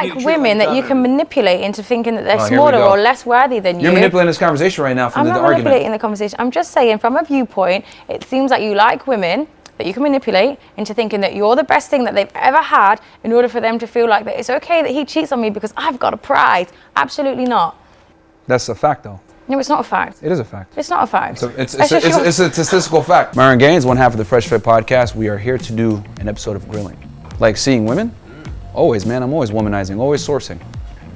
like women that you can manipulate into thinking that they're here smaller we go. or less worthy than you. You're manipulating this conversation right now from I'm the not argument. manipulating the conversation. I'm just saying, from a viewpoint, it seems like you like women that you can manipulate into thinking that you're the best thing that they've ever had in order for them to feel like that it's okay that he cheats on me because I've got a prize. Absolutely not. That's a fact, though. No, it's not a fact. It is a fact. It's not a fact. It's a statistical fact. Myron Gaines, one half of the Fresh Fit podcast. We are here to do an episode of grilling. Like seeing women? Always, man. I'm always womanizing, always sourcing.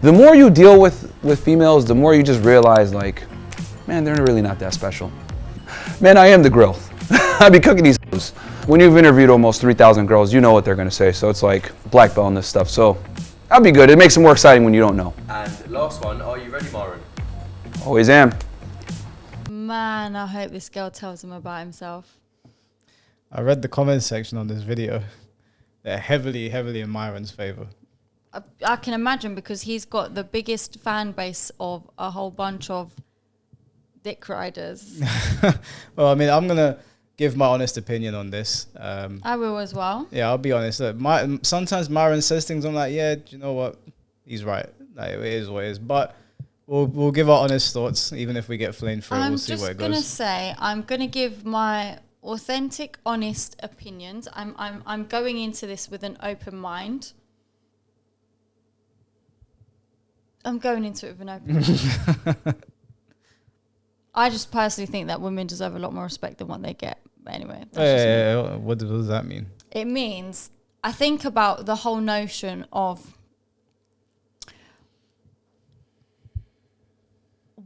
The more you deal with females, the more you just realize, like, man, they're really not that special. Man, I am the grill. I be cooking these. When you've interviewed almost 3,000 girls, you know what they're gonna say. So it's like black belt and this stuff. So I'll be good. It makes it more exciting when you don't know. And last one, are you ready, Myron? Always am. Man, I hope this girl tells him about himself. I read the comment section on this video. They're heavily in Myron's favor. I can imagine, because he's got the biggest fan base of a whole bunch of dick riders. Well, I mean, I'm going to give my honest opinion on this. I will as well. Yeah, I'll be honest. Look, sometimes Myron says things, I'm like, yeah, do you know what? He's right. Like, it is what it is. But we'll give our honest thoughts, even if we get flamed for it. We'll see where it goes. I'm just going to say, I'm going to give my authentic, honest opinions. I'm going into this with an open mind. I'm going into it with an open mind. I just personally think that women deserve a lot more respect than what they get. But anyway. What does that mean? It means, I think about the whole notion of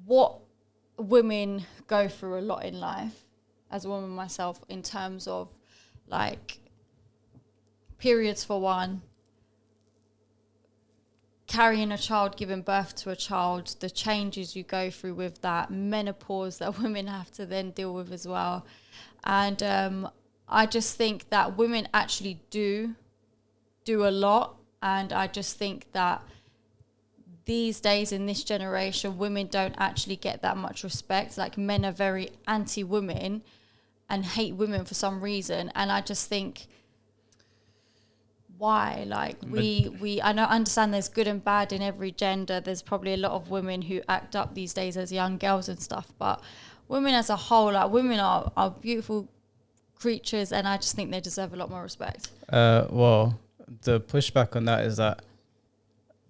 what women go through a lot in life, as a woman myself, in terms of like periods for one, carrying a child, giving birth to a child, the changes you go through with that, menopause that women have to then deal with as well. And I just think that women actually do a lot. And I just think that these days in this generation, women don't actually get that much respect. Like, men are very anti-women and hate women for some reason. And I just think, why? Like, I understand there's good and bad in every gender. There's probably a lot of women who act up these days as young girls and stuff. But women as a whole, like, women are beautiful creatures, and I just think they deserve a lot more respect. Well, the pushback on that is that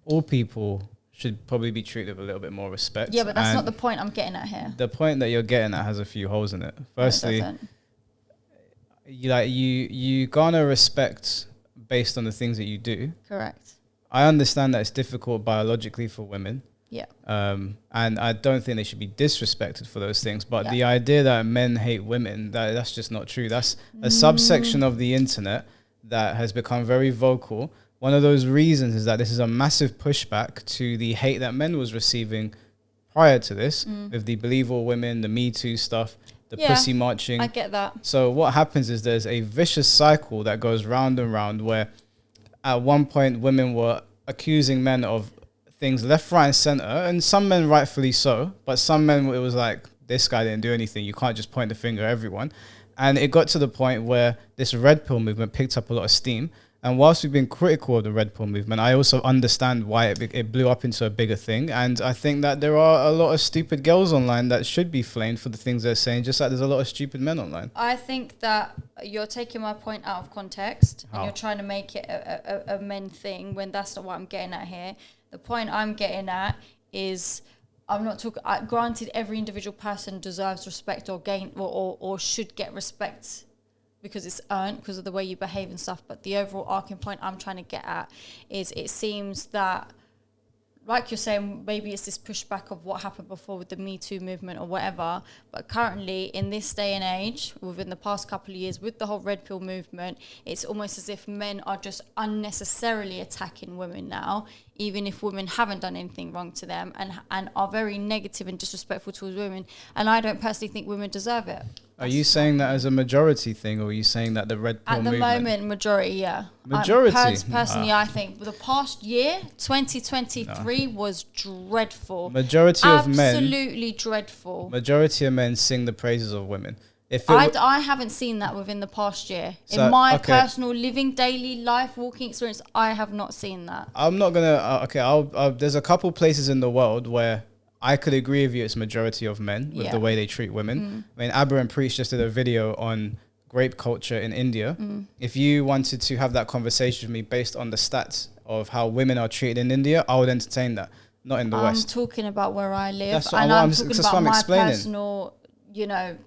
all people should probably be treated with a little bit more respect. Yeah, but that's not the point I'm getting at here. The point that you're getting at has a few holes in it. Firstly, you garner respect based on the things that you do. Correct. I understand that it's difficult biologically for women. Yeah. And I don't think they should be disrespected for those things. But the idea that men hate women, that's just not true. That's a subsection of the internet that has become very vocal. One of those reasons is that this is a massive pushback to the hate that men was receiving prior to this, with the Believe All Women, the Me Too stuff, the pussy marching. I get that. So what happens is there's a vicious cycle that goes round and round, where at one point women were accusing men of things left, right, and center, and some men rightfully so, but some men, it was like, this guy didn't do anything. You can't just point the finger at everyone. And it got to the point where this red pill movement picked up a lot of steam. And whilst we've been critical of the red pill movement, I also understand why it blew up into a bigger thing. And I think that there are a lot of stupid girls online that should be flamed for the things they're saying, just like there's a lot of stupid men online. I think that you're taking my point out of context and you're trying to make it a men thing when that's not what I'm getting at here. The point I'm getting at is, I'm not talking, granted, every individual person deserves respect or gain or should get respect because it's earned because of the way you behave and stuff. But the overall arcing point I'm trying to get at is, it seems that, like you're saying, maybe it's this pushback of what happened before with the Me Too movement or whatever. But currently, in this day and age, within the past couple of years, with the whole red pill movement, it's almost as if men are just unnecessarily attacking women now, even if women haven't done anything wrong to them, and are very negative and disrespectful towards women. And I don't personally think women deserve it. Are you saying that as a majority thing, or are you saying that the red pill movement? At the moment, majority, yeah. Majority? Personally, I think the past year, 2023, was dreadful. Majority of men... Absolutely dreadful. Majority of men sing the praises of women. I haven't seen that within the past year. So, in my okay. personal living, daily life, walking experience, I have not seen that. I'm not gonna. There's a couple places in the world where I could agree with you. It's majority of men with the way they treat women. I mean, Abba and Preach just did a video on grape culture in India. If you wanted to have that conversation with me based on the stats of how women are treated in India, I would entertain that. Not in the West. I'm talking about where I live, That's and what I'm I'm- talking that's about what I'm my explaining. personal, you know,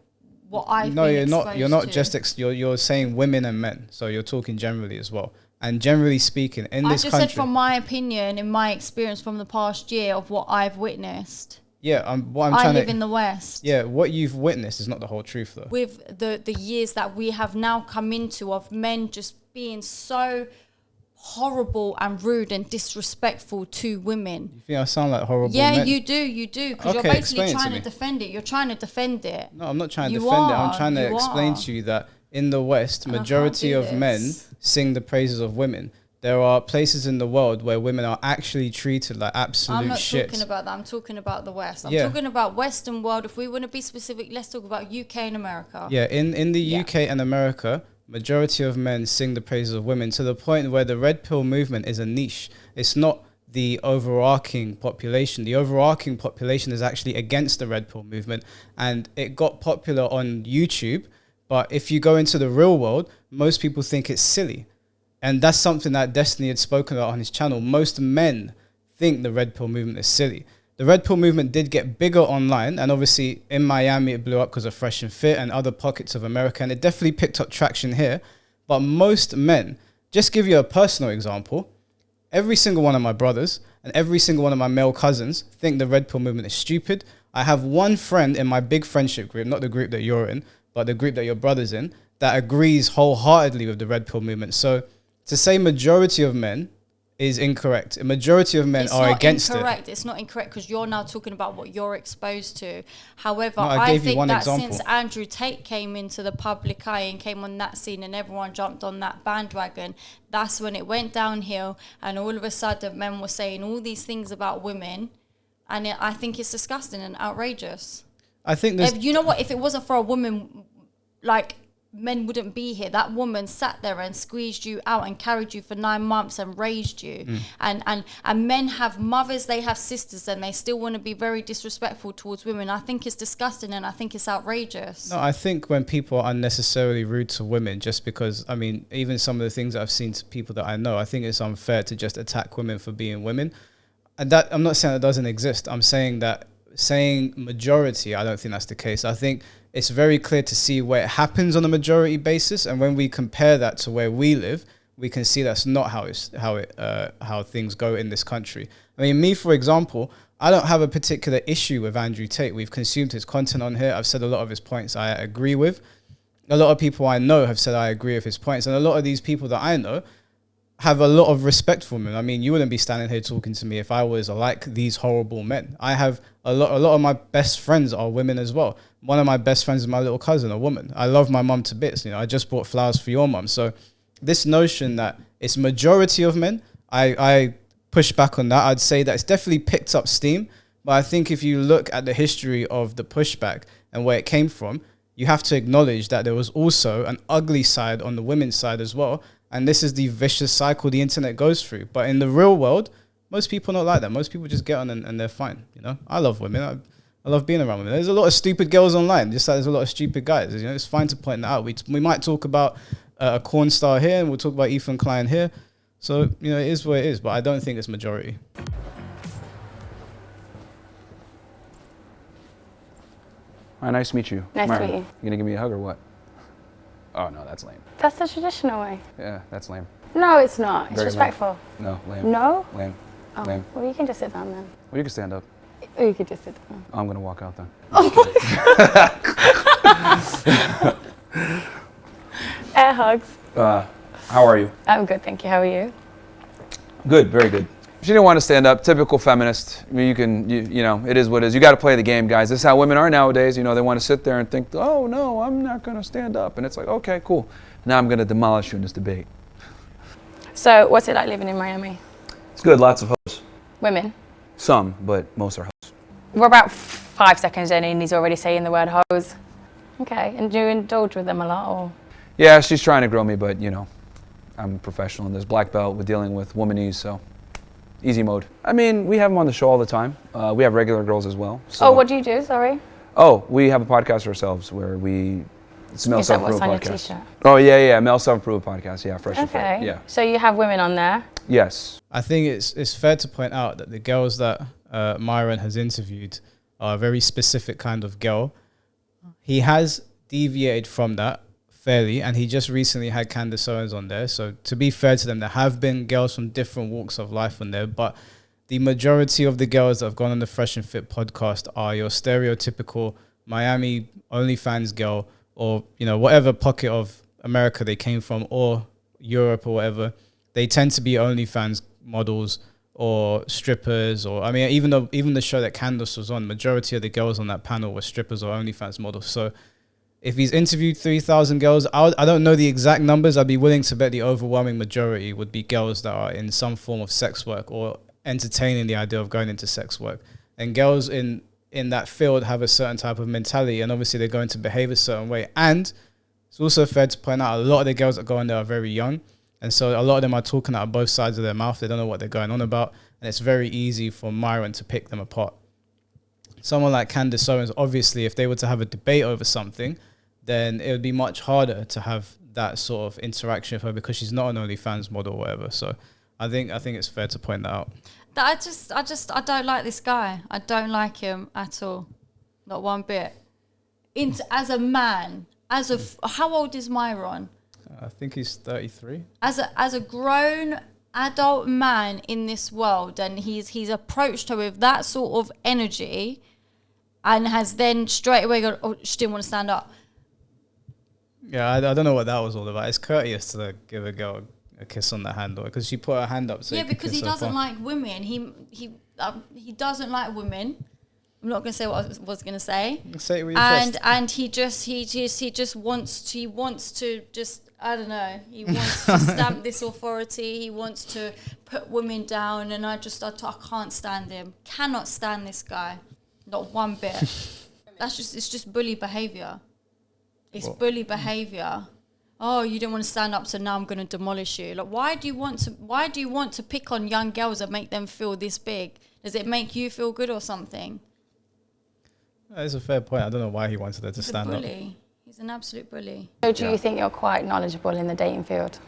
what I've No, been you're not. exposed You're not to. just. You're saying women and men. So you're talking generally as well. And generally speaking, in I this just country, said from my opinion, in my experience from the past year of what I've witnessed. yeah, what I'm I trying live to. in the West. Yeah, what you've witnessed is not the whole truth, though. With the years that we have now come into of men just being so horrible and rude and disrespectful to women. You think I sound like horrible? Yeah, men? you do, because you're Okay, basically explain it to trying to me. defend it. You're trying to defend it. No, I'm not trying to You defend it. I'm are, trying to you explain are. to you that in the West, I can't majority do of men this. sing the praises of women. There are places in the world where women are actually treated like absolute I'm not shit. talking about that. I'm talking about the West. I'm Yeah. talking about Western world. If we want to be specific, let's talk about UK and America. Yeah, in the Yeah. UK and America, majority of men sing the praises of women to the point where the red pill movement is a niche. It's not the overarching population. The overarching population is actually against the red pill movement, and it got popular on YouTube. But if you go into the real world, most people think it's silly. And that's something that Destiny had spoken about on his channel. Most men think the red pill movement is silly. The red pill movement did get bigger online, and obviously in Miami it blew up because of Fresh and Fit and other pockets of America, and it definitely picked up traction here. But most men, just give you a personal example, every single one of my brothers and every single one of my male cousins think the red pill movement is stupid. I have one friend in my big friendship group, not the group that you're in, but the group that your brother's in, that agrees wholeheartedly with the red pill movement. So to say majority of men is incorrect. A majority of men It's are not against incorrect. It's not incorrect because you're now talking about what you're exposed to. However, No, I I gave you think one that example. since Andrew Tate came into the public eye and came on that scene and everyone jumped on that bandwagon, that's when it went downhill, and all of a sudden men were saying all these things about women, and I think it's disgusting and outrageous. it. I think there's... If, you know what? If it wasn't for a woman, like, men wouldn't be here. That woman sat there and squeezed you out and carried you for 9 months and raised you. And men have mothers, they have sisters, and they still want to be very disrespectful towards women. I think it's disgusting and I think it's outrageous. No, I think when people are unnecessarily rude to women, just because, I mean, even some of the things I've seen to people that I know, I think it's unfair to just attack women for being women. And that, I'm not saying that doesn't exist. I'm saying that, saying majority, I don't think that's the case. I think it's very clear to see where it happens on a majority basis. And when we compare that to where we live, we can see that's not how things go in this country. I mean, me, for example, I don't have a particular issue with Andrew Tate. We've consumed his content on here. I've said a lot of his points I agree with. A lot of people I know have said I agree with his points. And a lot of these people that I know have a lot of respect for him. I mean, you wouldn't be standing here talking to me if I was like these horrible men. I have a lot of my best friends are women as well. One of my best friends is my little cousin, a woman. I love my mum to bits. You know, I just bought flowers for your mum. So this notion that it's majority of men, I push back on that. I'd say that it's definitely picked up steam. But I think if you look at the history of the pushback and where it came from, you have to acknowledge that there was also an ugly side on the women's side as well. And this is the vicious cycle the internet goes through. But in the real world, most people are not like that. Most people just get on and they're fine. You know, I love women. I love being around women. There's a lot of stupid girls online, just like there's a lot of stupid guys. You know, it's fine to point that out. We might talk about a corn star here, and we'll talk about Ethan Klein here. So, you know, it is what it is. But I don't think it's majority. Hi, nice to meet you. Nice to Myron, meet you. You gonna give me a hug or what? Oh no, that's lame. That's the traditional way. Yeah, that's lame. No, it's not. It's Very respectful. No, lame. No? Lame. Oh, Lame. well, you can just sit down then. Well, you can stand up. Or you could just sit down. I'm gonna walk out then. Air hugs. How are you? I'm good, thank you. How are you? Good, very good. She didn't want to stand up. Typical feminist. I mean, you know, it is what it is. You got to play the game, guys. This is how women are nowadays. You know, they want to sit there and think, oh no, I'm not going to stand up. And it's like, okay, cool. Now I'm going to demolish you in this debate. So, what's it like living in Miami? It's good. Lots of hoes. Women. Some, but most are hoes. We're about 5 seconds in and he's already saying the word hose. Okay, and do you indulge with them a lot, or? Yeah, she's trying to grow me, but you know, I'm a professional in this black belt with dealing with womanese, so easy mode. I mean, we have them on the show all the time. We have regular girls as well. So. Oh, what do you do? Sorry. Oh, we have a podcast ourselves where it's a male Is that what's self-improvement on your podcast. t-shirt? Oh yeah, male self-improvement podcast. Yeah, fresh and fit. Okay. Yeah. So you have women on there. Yes. I think it's fair to point out that the girls that Myron has interviewed are a very specific kind of girl. He has deviated from that fairly, and he just recently had Candace Owens on there. So to be fair to them, there have been girls from different walks of life on there, but the majority of the girls that have gone on the Fresh and Fit podcast are your stereotypical Miami OnlyFans girl, or you know, whatever pocket of America they came from, or Europe or whatever. They tend to be OnlyFans models or strippers, or I mean, even the show that Candace was on, majority of the girls on that panel were strippers or OnlyFans models. So if he's interviewed 3,000 girls, I don't know the exact numbers. I'd be willing to bet the overwhelming majority would be girls that are in some form of sex work or entertaining the idea of going into sex work. And girls in that field have a certain type of mentality, and obviously they're going to behave a certain way. And it's also fair to point out a lot of the girls that go in there are very young. And so a lot of them are talking out of both sides of their mouth. They don't know what they're going on about. And it's very easy for Myron to pick them apart. Someone like Candace Owens, obviously, if they were to have a debate over something, then it would be much harder to have that sort of interaction with her because she's not an OnlyFans model or whatever. So I think it's fair to point that out. I don't like this guy. I don't like him at all. Not one bit. As a man, how old is Myron? I think he's 33. As a grown adult man in this world, and he's approached her with that sort of energy, and has then straight away gone, oh, she didn't want to stand up. Yeah, I don't know what that was all about. It's courteous to give a girl a kiss on the hand, because she put her hand up. So yeah, because he doesn't like women. He doesn't like women. I'm not going to say what I was going to say. Say it with your chest. And he just wants to just, I don't know. He wants to stamp this authority. He wants to put women down, and I can't stand him. Cannot stand this guy, not one bit. It's just bully behavior. It's bully behavior. Oh, you don't want to stand up, so now I'm going to demolish you. Like, why do you want to pick on young girls and make them feel this big? Does it make you feel good or something? That's a fair point. I don't know why he wanted her to stand up. He's an absolute bully. So do you think you're quite knowledgeable in the dating field?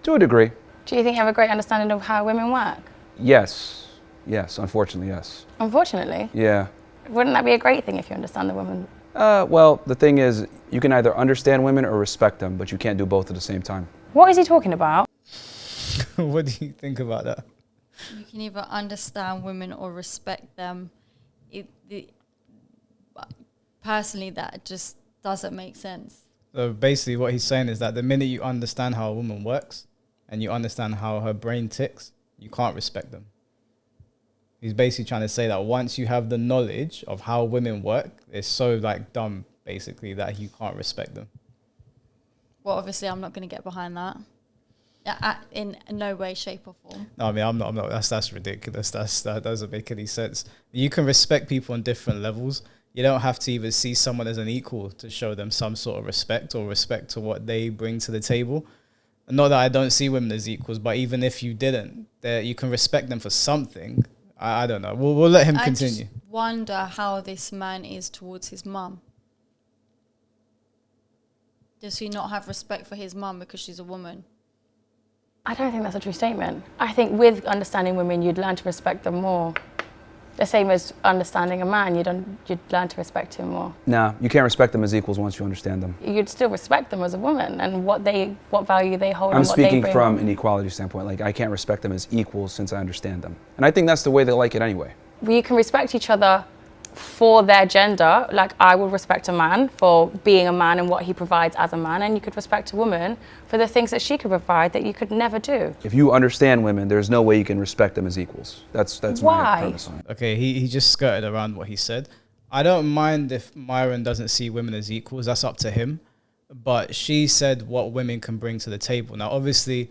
To a degree. Do you think you have a great understanding of how women work? Yes. Unfortunately, yes. Unfortunately. Yeah. Wouldn't that be a great thing if you understand the woman? Well, the thing is, you can either understand women or respect them, but you can't do both at the same time. What is he talking about? What do you think about that? You can either understand women or respect them. Personally, that just doesn't make sense. So basically what he's saying is that the minute you understand how a woman works and you understand how her brain ticks, you can't respect them. He's basically trying to say that once you have the knowledge of how women work, it's so dumb basically that you can't respect them. Well, obviously I'm not going to get behind that. In no way, shape or form. No, I mean, I'm not. That's ridiculous. That doesn't make any sense. You can respect people on different levels. You don't have to even see someone as an equal to show them some sort of respect or respect to what they bring to the table. Not that I don't see women as equals, but even if you didn't, you can respect them for something. I don't know. We'll let him continue. I just wonder how this man is towards his mum. Does he not have respect for his mum because she's a woman? I don't think that's a true statement. I think with understanding women, you'd learn to respect them more. The same as understanding a man, you'd learn to respect him more. Nah, you can't respect them as equals once you understand them. You'd still respect them as a woman and what value they hold. I'm and what they speaking bring. from an equality standpoint. I can't respect them as equals since I understand them. And I think that's the way they like it anyway. You can respect each other for their gender. Like, I would respect a man for being a man and what he provides as a man, and you could respect a woman for the things that she could provide that you could never do. If you understand women, there's no way you can respect them as equals. That's Why? my premise on it. Okay, he just skirted around what he said. I don't mind if Myron doesn't see women as equals. That's up to him. But she said what women can bring to the table. Now, obviously,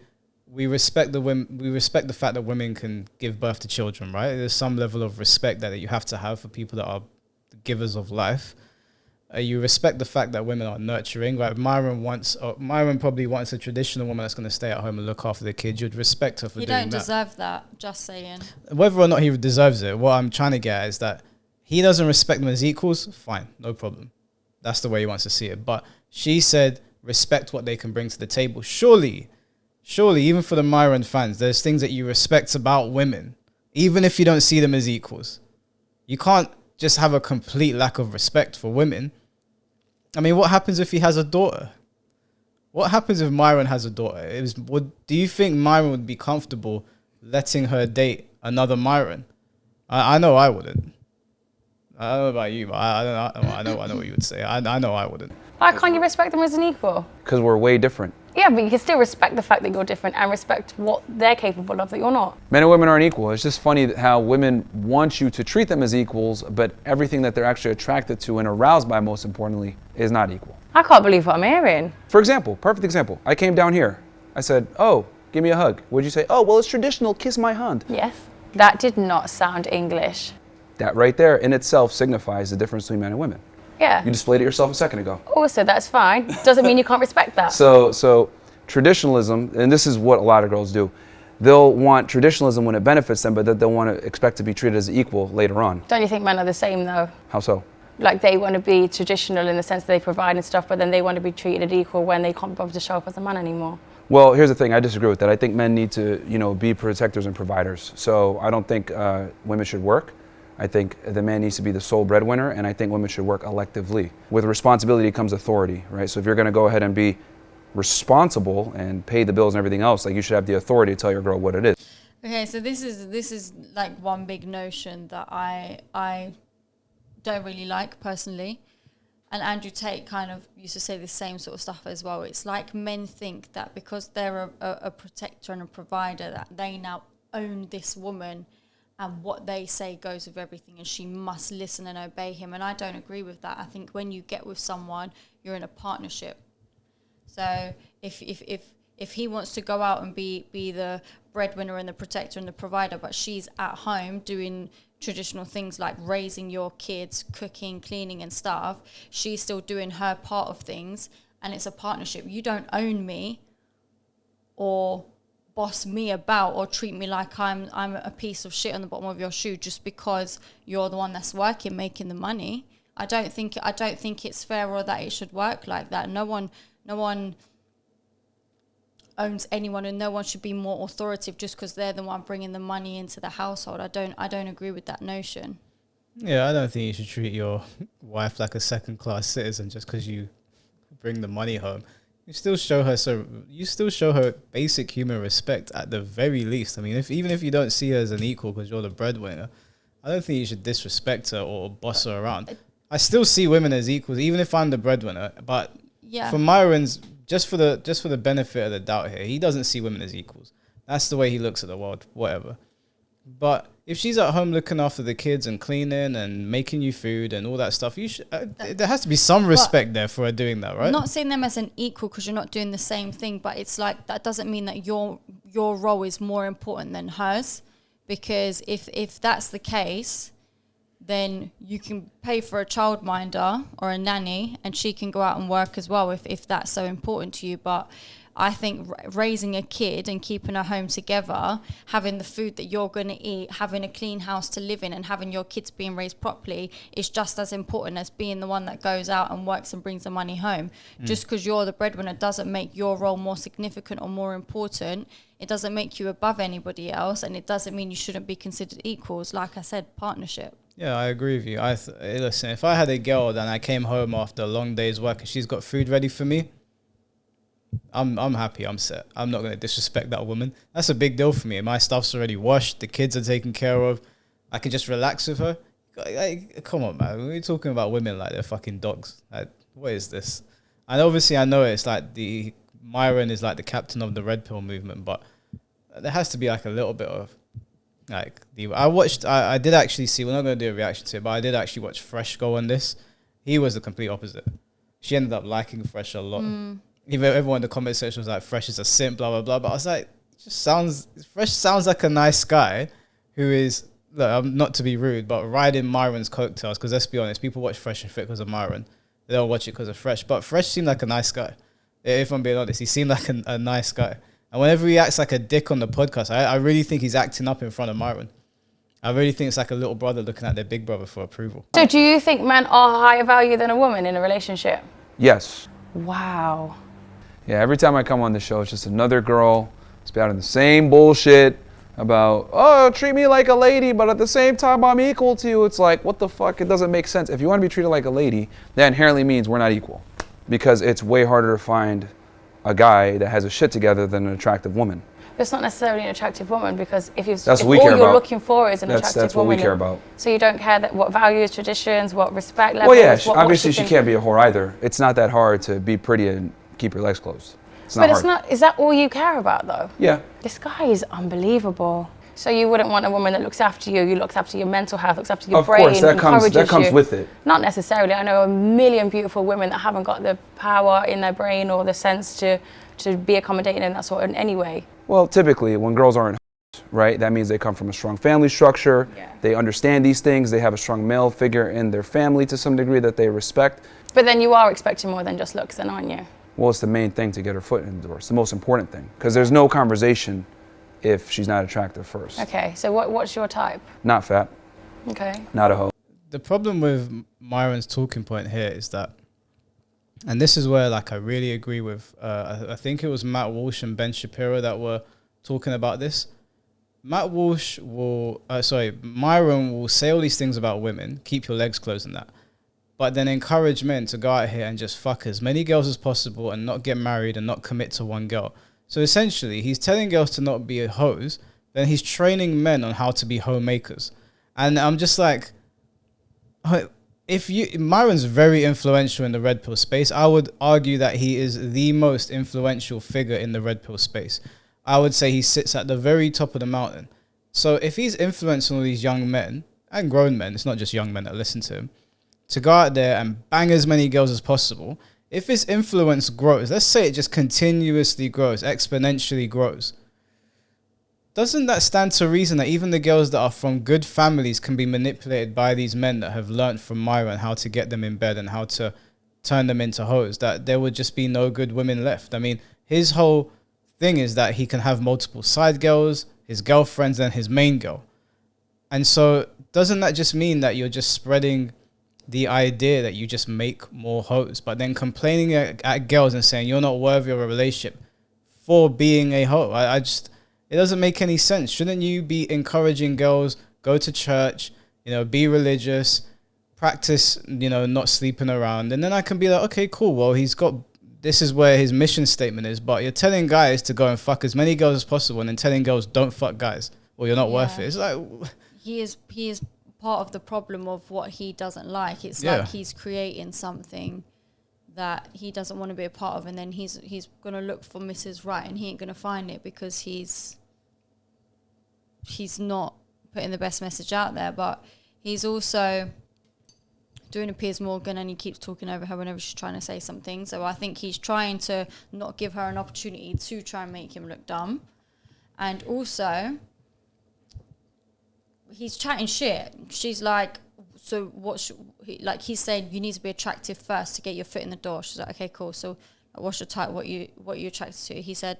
we respect the women. We respect the fact that women can give birth to children, right? There's some level of respect that you have to have for people that are the givers of life. You respect the fact that women are nurturing. Like Myron probably wants a traditional woman that's going to stay at home and look after the kids. You'd respect her for You doing don't that. deserve that, just saying. Whether or not he deserves it, what I'm trying to get at is that he doesn't respect them as equals. Fine, no problem. That's the way he wants to see it. But she said, respect what they can bring to the table. Surely, even for the Myron fans, there's things that you respect about women, even if you don't see them as equals. You can't just have a complete lack of respect for women. I mean, what happens if he has a daughter? What happens if Myron has a daughter? Do you think Myron would be comfortable letting her date another Myron? I know I wouldn't. I don't know about you, but I know what you would say. I know I wouldn't. Why can't you respect them as an equal? Because we're way different. Yeah, but you can still respect the fact that you're different and respect what they're capable of that you're not. Men and women aren't equal. It's just funny how women want you to treat them as equals, but everything that they're actually attracted to and aroused by, most importantly, is not equal. I can't believe what I'm hearing. For example, perfect example. I came down here. I said, oh, give me a hug. What'd you say? Oh, well, it's traditional. Kiss my hand. Yes. That did not sound English. That right there in itself signifies the difference between men and women. Yeah. You displayed it yourself a second ago. Also, that's fine. Doesn't mean you can't respect that. So traditionalism, and this is what a lot of girls do, they'll want traditionalism when it benefits them, but that they'll want to expect to be treated as equal later on. Don't you think men are the same though? How so? Like they want to be traditional in the sense that they provide and stuff, but then they want to be treated equal when they can't bother to show up as a man anymore. Well, here's the thing. I disagree with that. I think men need to, be protectors and providers. So I don't think women should work. I think the man needs to be the sole breadwinner, and I think women should work electively. With responsibility comes authority, right? So if you're going to go ahead and be responsible and pay the bills and everything else, like you should have the authority to tell your girl what it is. Okay, so this is like one big notion that I don't really like personally. And Andrew Tate kind of used to say the same sort of stuff as well. It's like men think that because they're a protector and a provider that they now own this woman and what they say goes with everything and she must listen and obey him. And I don't agree with that. I think when you get with someone, you're in a partnership. So if he wants to go out and be the breadwinner and the protector and the provider, but she's at home doing traditional things like raising your kids, cooking, cleaning and stuff, she's still doing her part of things, and it's a partnership. You don't own me or boss me about or treat me like I'm a piece of shit on the bottom of your shoe just because you're the one that's working, making the money. I don't think it's fair or that it should work like that. No one owns anyone, and no one should be more authoritative just because they're the one bringing the money into the household. I don't agree with that notion. Yeah, I don't think you should treat your wife like a second-class citizen just because you bring the money home. You still show her basic human respect at the very least. I mean, even if you don't see her as an equal because you're the breadwinner, I don't think you should disrespect her or boss her around. I still see women as equals, even if I'm the breadwinner. But for Myron's, just for the benefit of the doubt here, he doesn't see women as equals. That's the way he looks at the world, whatever. But if she's at home looking after the kids and cleaning and making you food and all that stuff, you should, there has to be some respect there for her doing that, right? I'm not seeing them as an equal because you're not doing the same thing, but it's like that doesn't mean that your role is more important than hers, because if that's the case, then you can pay for a childminder or a nanny and she can go out and work as well if that's so important to you. But I think raising a kid and keeping a home together, having the food that you're going to eat, having a clean house to live in and having your kids being raised properly is just as important as being the one that goes out and works and brings the money home. Just because you're the breadwinner doesn't make your role more significant or more important. It doesn't make you above anybody else, and it doesn't mean you shouldn't be considered equals. Like I said, partnership. Yeah, I agree with you. Listen, if I had a girl and I came home after a long day's work and she's got food ready for me, I'm happy, I'm set. I'm not going to disrespect that woman. That's a big deal for me. My stuff's already washed, the kids are taken care of. I can just relax with her. Like, come on, man. We're talking about women like they're fucking dogs. Like, what is this? And obviously I know it's like Myron is like the captain of the Red Pill movement, but there has to be like a little bit of like I did actually see, we're not going to do a reaction to it, but I did actually watch Fresh go on this. He was the complete opposite. She ended up liking Fresh a lot. Even everyone in the comment section was like, Fresh is a simp, blah, blah, blah. But I was like, Fresh sounds like a nice guy who is, look, not to be rude, but riding Myron's coattails, because let's be honest, people watch Fresh and Fit because of Myron. they'll watch it because of Fresh. But Fresh seemed like a nice guy. If I'm being honest, he seemed like a nice guy. And whenever he acts like a dick on the podcast, I really think he's acting up in front of Myron. I really think it's like a little brother looking at their big brother for approval. So do you think men are higher value than a woman in a relationship? Yes. Wow. Yeah, every time I come on the show, it's just another girl spouting the same bullshit about, oh, treat me like a lady, but at the same time, I'm equal to you. It's like, what the fuck? It doesn't make sense. If you want to be treated like a lady, that inherently means we're not equal. Because it's way harder to find a guy that has a shit together than an attractive woman. It's not necessarily an attractive woman, because if That's if what we all care you're about. looking for is an attractive woman. That's what we care about. So you don't care that what values, traditions, what respect levels. Well, yeah, what obviously she can't be a whore either. It's not that hard to be pretty and keep your legs closed. It's not But hard. it's not. Is that all you care about, though? Yeah. This guy is unbelievable. So you wouldn't want a woman that looks after you, looks after your mental health, looks after your Of brain, course, that comes you. with it. Not necessarily. I know a million beautiful women that haven't got the power in their brain or the sense to be accommodating in that sort of any way. Well, typically, when girls aren't right, that means they come from a strong family structure. Yeah. They understand these things. They have a strong male figure in their family to some degree that they respect. But then you are expecting more than just looks, then, aren't you? Well, it's the main thing to get her foot in the door. It's the most important thing, because there's no conversation if she's not attractive first. Okay, so what's your type? Not fat, Okay. not a hoe. The problem with Myron's talking point here is that, and this is where like I really agree with, I think it was Matt Walsh and Ben Shapiro that were talking about this. Myron will say all these things about women, keep your legs closed and that, but then encourage men to go out here and just fuck as many girls as possible and not get married and not commit to one girl. So essentially, he's telling girls to not be hoes, then he's training men on how to be homemakers. And I'm just like, Myron's very influential in the red pill space. I would argue that he is the most influential figure in the red pill space. I would say he sits at the very top of the mountain. So if he's influencing all these young men and grown men, it's not just young men that listen to him, to go out there and bang as many girls as possible. If his influence grows, let's say it just continuously grows, exponentially grows, doesn't that stand to reason that even the girls that are from good families can be manipulated by these men that have learned from Myron how to get them in bed and how to turn them into hoes, that there would just be no good women left? I mean, his whole thing is that he can have multiple side girls, his girlfriends, and his main girl. And so doesn't that just mean that you're just spreading the idea that you just make more hoes, but then complaining at girls and saying you're not worthy of a relationship for being a hoe? It doesn't make any sense. Shouldn't you be encouraging girls, go to church, be religious, practice, not sleeping around? And then I can be like, okay, cool. Well, this is where his mission statement is, but you're telling guys to go and fuck as many girls as possible and then telling girls don't fuck guys or you're not worth it. It's like, he is part of the problem of what he doesn't like. It's like he's creating something that he doesn't want to be a part of, and then he's going to look for Mrs. Right and he ain't going to find it because he's not putting the best message out there. But he's also doing a Piers Morgan and he keeps talking over her whenever she's trying to say something. So I think he's trying to not give her an opportunity to try and make him look dumb. And also, he's chatting shit. She's like, so he's saying you need to be attractive first to get your foot in the door. She's like, okay, cool. So what's your type? What you attracted to? He said,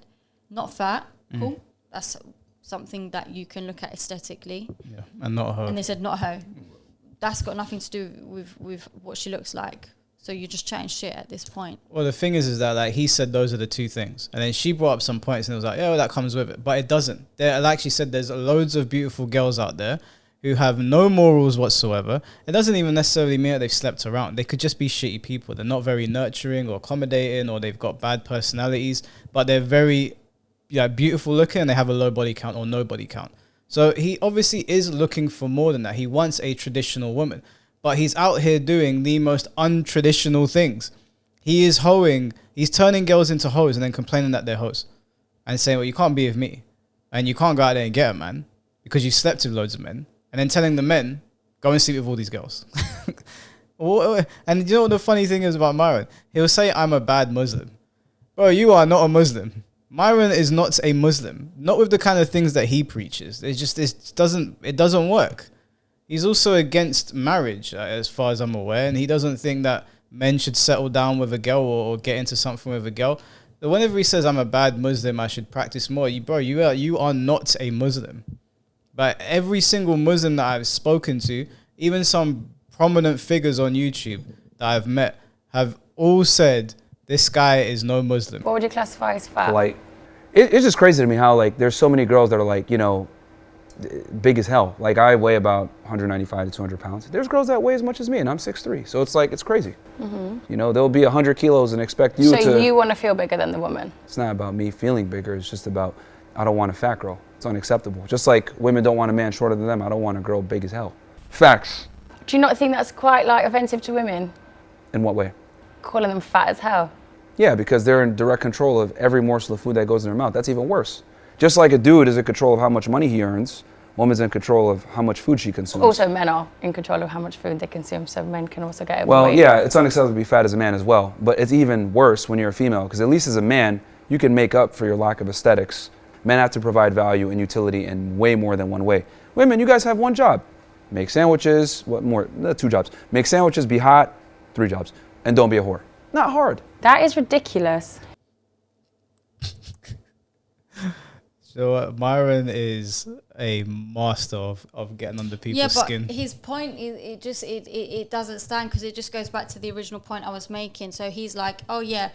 not fat. Cool. That's something that you can look at aesthetically. Yeah, and not a hoe. And they said, not a hoe. That's got nothing to do with what she looks like. So you're just chatting shit at this point. Well, the thing is that like he said those are the two things. And then she brought up some points and it was like, yeah, well, that comes with it. But it doesn't. Like she said, there's loads of beautiful girls out there who have no morals whatsoever. It doesn't even necessarily mean that they've slept around. They could just be shitty people. They're not very nurturing or accommodating, or they've got bad personalities, but they're very beautiful looking and they have a low body count or no body count. So he obviously is looking for more than that. He wants a traditional woman, but he's out here doing the most untraditional things. He is hoeing. He's turning girls into hoes and then complaining that they're hoes and saying, well, you can't be with me and you can't go out there and get a man because you slept with loads of men. And then telling the men, go and sleep with all these girls. And you know what the funny thing is about Myron? He'll say, I'm a bad Muslim. Bro, you are not a Muslim. Myron is not a Muslim. Not with the kind of things that he preaches. It doesn't work. He's also against marriage, as far as I'm aware. And he doesn't think that men should settle down with a girl or get into something with a girl. But whenever he says I'm a bad Muslim, I should practice more. You are not a Muslim. But every single Muslim that I've spoken to, even some prominent figures on YouTube that I've met, have all said this guy is no Muslim. What would you classify as fat? Like, it's just crazy to me how like there's so many girls that are like, you know, big as hell. Like I weigh about 195 to 200 pounds. There's girls that weigh as much as me and I'm 6'3". So it's like, it's crazy. You know, they'll be 100 kilos and expect you to. So you want to feel bigger than the woman? It's not about me feeling bigger. It's just about, I don't want a fat girl. It's unacceptable. Just like women don't want a man shorter than them. I don't want a girl big as hell. Facts. Do you not think that's quite like offensive to women? In what way? Calling them fat as hell? Yeah, because they're in direct control of every morsel of food that goes in their mouth. That's even worse. Just like a dude is in control of how much money he earns, woman's in control of how much food she consumes. Also, men are in control of how much food they consume, so men can also get overweight. Well, yeah, it's unacceptable to be fat as a man as well, but it's even worse when you're a female, because at least as a man, you can make up for your lack of aesthetics. Men have to provide value and utility in way more than one way. Women, you guys have one job. Make sandwiches, what more? 2 jobs. Make sandwiches, be hot, 3 jobs. And don't be a whore. Not hard. That is ridiculous. So Myron is a master of getting under people's skin. Yeah, but his point is it doesn't stand, because it just goes back to the original point I was making. So he's like, oh yeah,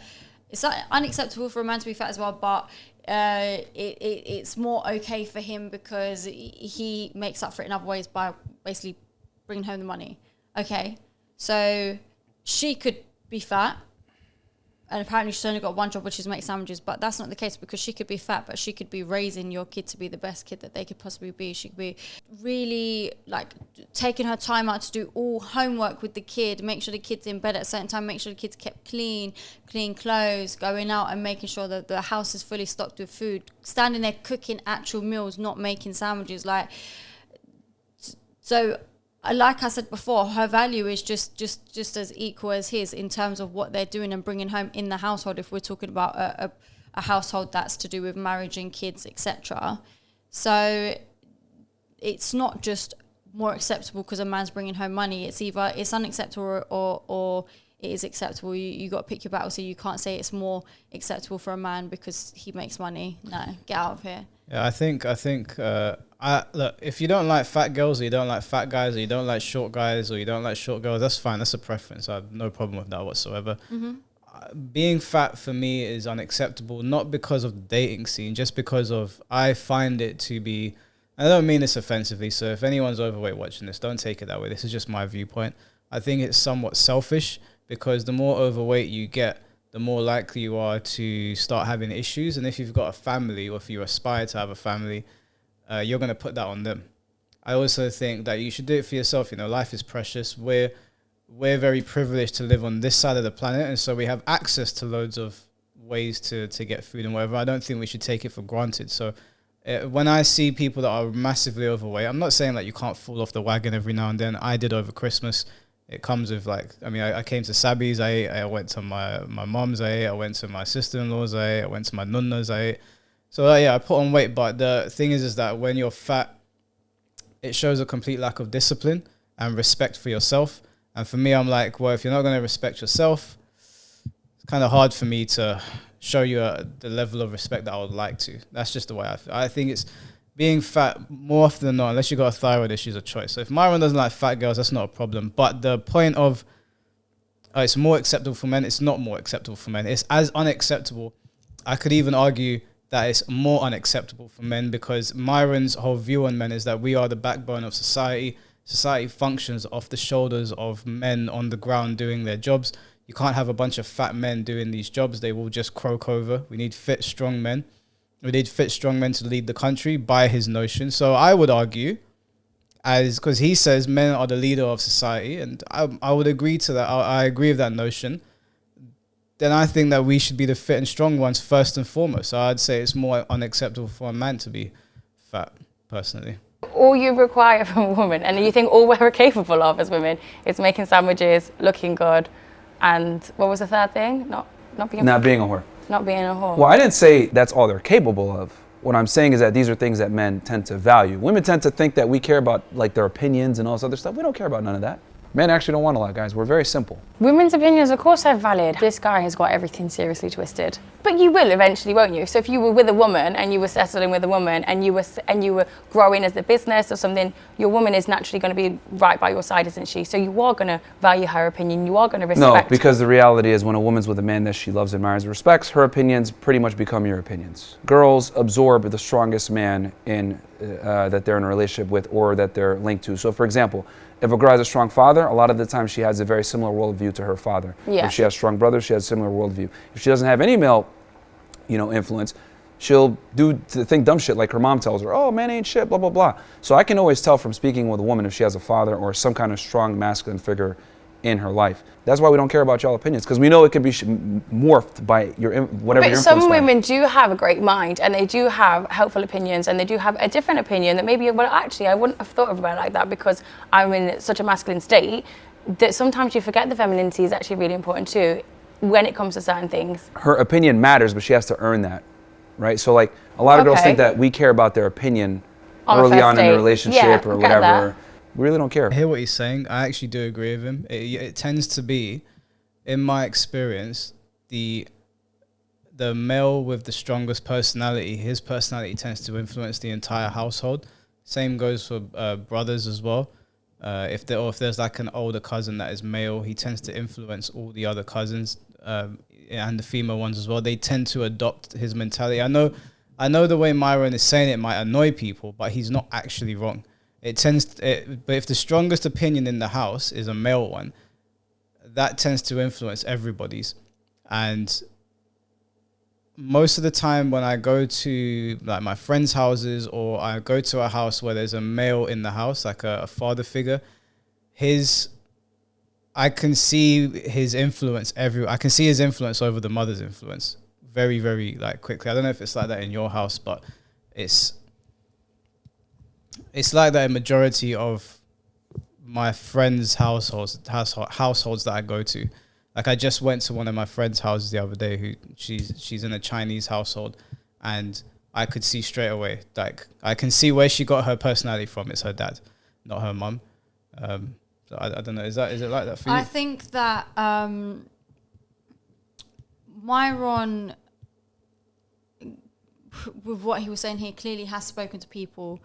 it's unacceptable for a man to be fat as well, but it's more okay for him because he makes up for it in other ways by basically bringing home the money. Okay, so she could be fat, and apparently she's only got one job, which is make sandwiches, but that's not the case, because she could be fat, but she could be raising your kid to be the best kid that they could possibly be. She could be really like taking her time out to do all homework with the kid, make sure the kid's in bed at a certain time, make sure the kid's kept clean clothes, going out and making sure that the house is fully stocked with food, standing there cooking actual meals, not making sandwiches. Like, so like I said before, her value is just as equal as his in terms of what they're doing and bringing home in the household, if we're talking about a household that's to do with marriage and kids, etc. So it's not just more acceptable because a man's bringing home money. It's either it's unacceptable or it is acceptable. You got to pick your battle. So you can't say it's more acceptable for a man because he makes money. No, get out of here. Yeah, I think look, if you don't like fat girls, or you don't like fat guys, or you don't like short guys, or you don't like short girls, that's fine. That's a preference. I have no problem with that whatsoever. Being fat for me is unacceptable, not because of the dating scene, just because of I find it to be. I don't mean this offensively, so if anyone's overweight watching this, don't take it that way. This is just my viewpoint. I think it's somewhat selfish, because the more overweight you get, the more likely you are to start having issues. And if you've got a family, or if you aspire to have a family, you're going to put that on them. I also think that you should do it for yourself. You know, life is precious. We're very privileged to live on this side of the planet, and so we have access to loads of ways to get food and whatever. I don't think we should take it for granted. So when I see people that are massively overweight, I'm not saying that you can't fall off the wagon every now and then. I did over Christmas. It comes with I came to Sabi's, I ate, I went to my mom's, I ate, I went to my sister-in-law's, I ate, I went to my nunna's, I ate. So I put on weight, but the thing is that when you're fat, it shows a complete lack of discipline and respect for yourself. And for me, I'm like, well, if you're not going to respect yourself, it's kind of hard for me to show you the level of respect that I would like to. That's just the way I feel. I think it's being fat more often than not, unless you've got a thyroid issue, is a choice. So if Myron doesn't like fat girls, that's not a problem. But the point of it's more acceptable for men, it's not more acceptable for men. It's as unacceptable. I could even argue that it's more unacceptable for men, because Myron's whole view on men is that we are the backbone of society. Society functions off the shoulders of men on the ground doing their jobs. You can't have a bunch of fat men doing these jobs. They will just croak over. We need fit, strong men. We need fit, strong men to lead the country by his notion. So I would argue, because he says men are the leader of society, and I would agree to that. I agree with that notion. Then I think that we should be the fit and strong ones first and foremost. So I'd say it's more unacceptable for a man to be fat, personally. All you require from a woman, and you think all we're capable of as women, is making sandwiches, looking good, and what was the third thing? Not being a whore. Not being a whore. Well, I didn't say that's all they're capable of. What I'm saying is that these are things that men tend to value. Women tend to think that we care about like their opinions and all this other stuff. We don't care about none of that. Men actually don't want a lot, guys. We're very simple. Women's opinions, of course, are valid. This guy has got everything seriously twisted. But you will eventually, won't you? So if you were with a woman and you were settling with a woman and you were growing as a business or something, your woman is naturally going to be right by your side, isn't she? So you are going to value her opinion. You are going to respect. No, because the reality is when a woman's with a man that she loves, admires, and respects, her opinions pretty much become your opinions. Girls absorb the strongest man in that they're in a relationship with or that they're linked to. So for example, if a girl has a strong father, a lot of the time she has a very similar worldview to her father. Yeah. If she has strong brothers, she has a similar worldview. If she doesn't have any male, influence, she'll think dumb shit like her mom tells her, oh, man ain't shit, blah, blah, blah. So I can always tell from speaking with a woman if she has a father or some kind of strong masculine figure in her life. That's why we don't care about y'all opinions, because we know it could be morphed by whatever you're influenced by. But some women do have a great mind and they do have helpful opinions and they do have a different opinion that maybe, well, actually, I wouldn't have thought about it like that because I'm in such a masculine state that sometimes you forget the femininity is actually really important too when it comes to certain things. Her opinion matters, but she has to earn that, right? So like a lot of girls think that we care about their opinion early on in a relationship or whatever. That. We really don't care. I hear what he's saying. I actually do agree with him. It tends to be, in my experience, the male with the strongest personality, his personality tends to influence the entire household. Same goes for brothers as well. If there's like an older cousin that is male, he tends to influence all the other cousins and the female ones as well. They tend to adopt his mentality. I know the way Myron is saying it might annoy people, but he's not actually wrong. But if the strongest opinion in the house is a male one, that tends to influence everybody's. And most of the time when I go to like my friends' houses or I go to a house where there's a male in the house, like a father figure, I can see his influence I can see his influence over the mother's influence very, very like quickly. I don't know if it's like that in your house, but it's like that in majority of my friends' households that I go to. Like I just went to one of my friends' houses the other day who she's in a Chinese household, and I could see straight away, like I can see where she got her personality from. It's her dad, not her mum. So I don't know, is it like that for you? I think that Myron, with what he was saying here, clearly has spoken to people,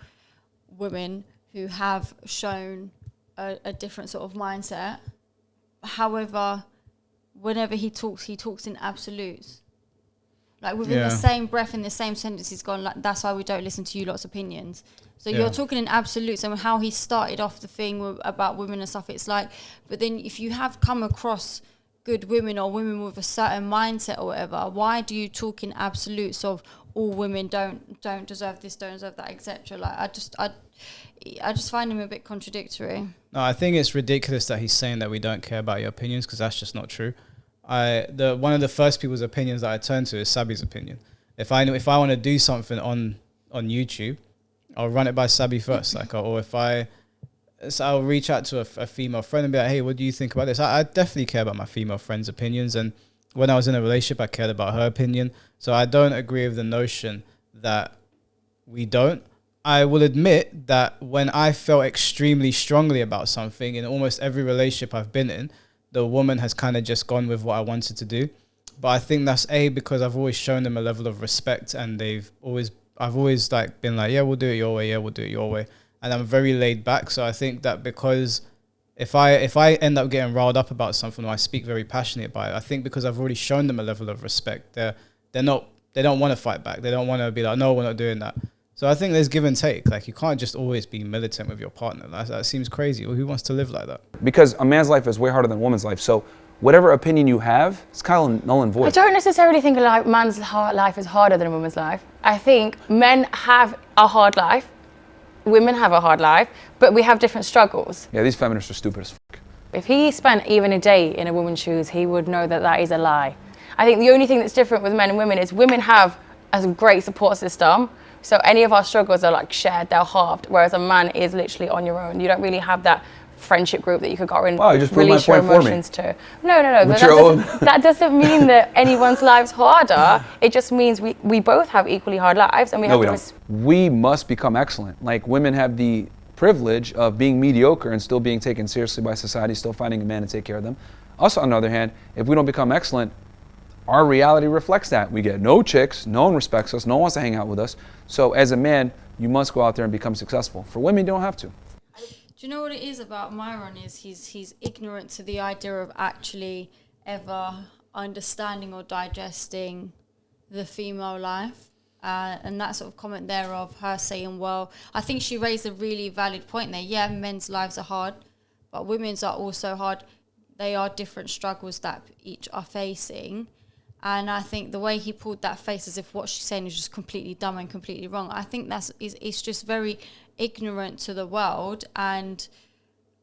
women who have shown a different sort of mindset. However, whenever he talks in absolutes. Like within the same breath, in the same sentence, he's gone like, that's why we don't listen to you lot's opinions. So you're talking in absolutes, and how he started off the thing about women and stuff, it's like, but then if you have come across good women or women with a certain mindset or whatever, why do you talk in absolutes of all women don't deserve this, don't deserve that, etc.? Like I just find him a bit contradictory. No, I think it's ridiculous that he's saying that we don't care about your opinions, because that's just not true. One of the first people's opinions that I turn to is Sabi's opinion. If I want to do something on YouTube, I'll run it by Sabi first. Like, or if I'll reach out to a female friend and be like, hey, what do you think about this? I definitely care about my female friend's opinions. And when I was in a relationship, I cared about her opinion. So I don't agree with the notion that we don't. I will admit that when I felt extremely strongly about something, in almost every relationship I've been in, the woman has kind of just gone with what I wanted to do. But I think that's because I've always shown them a level of respect, and I've always like been like, yeah, we'll do it your way. Yeah, we'll do it your way. And I'm very laid back. So I think that because if I end up getting riled up about something, or I speak very passionately about it, I think because I've already shown them a level of respect, they don't want to fight back. They don't want to be like, no, we're not doing that. So I think there's give and take. Like, you can't just always be militant with your partner. That seems crazy. Well, who wants to live like that? Because a man's life is way harder than a woman's life. So whatever opinion you have, it's kind of null and void. I don't necessarily think a man's life is harder than a woman's life. I think men have a hard life, women have a hard life, but we have different struggles. Yeah, these feminists are stupid as fuck. If he spent even a day in a woman's shoes, he would know that that is a lie. I think the only thing that's different with men and women is women have a great support system. So any of our struggles are like shared, they're halved, whereas a man is literally on your own. You don't really have that friendship group that you could go in and release your emotions to. No. That doesn't mean that anyone's life's harder. It just means we both have equally hard lives, and we have to. We must become excellent. Like, women have the privilege of being mediocre and still being taken seriously by society, still finding a man to take care of them. Us, on the other hand, if we don't become excellent, our reality reflects that. We get no chicks, no one respects us, no one wants to hang out with us. So as a man, you must go out there and become successful. For women, you don't have to. Do you know what it is about Myron is he's ignorant to the idea of actually ever understanding or digesting the female life. And that sort of comment there of her saying, well, I think she raised a really valid point there. Yeah, men's lives are hard, but women's are also hard. They are different struggles that each are facing. And I think the way he pulled that face as if what she's saying is just completely dumb and completely wrong, I think it's just very ignorant to the world. And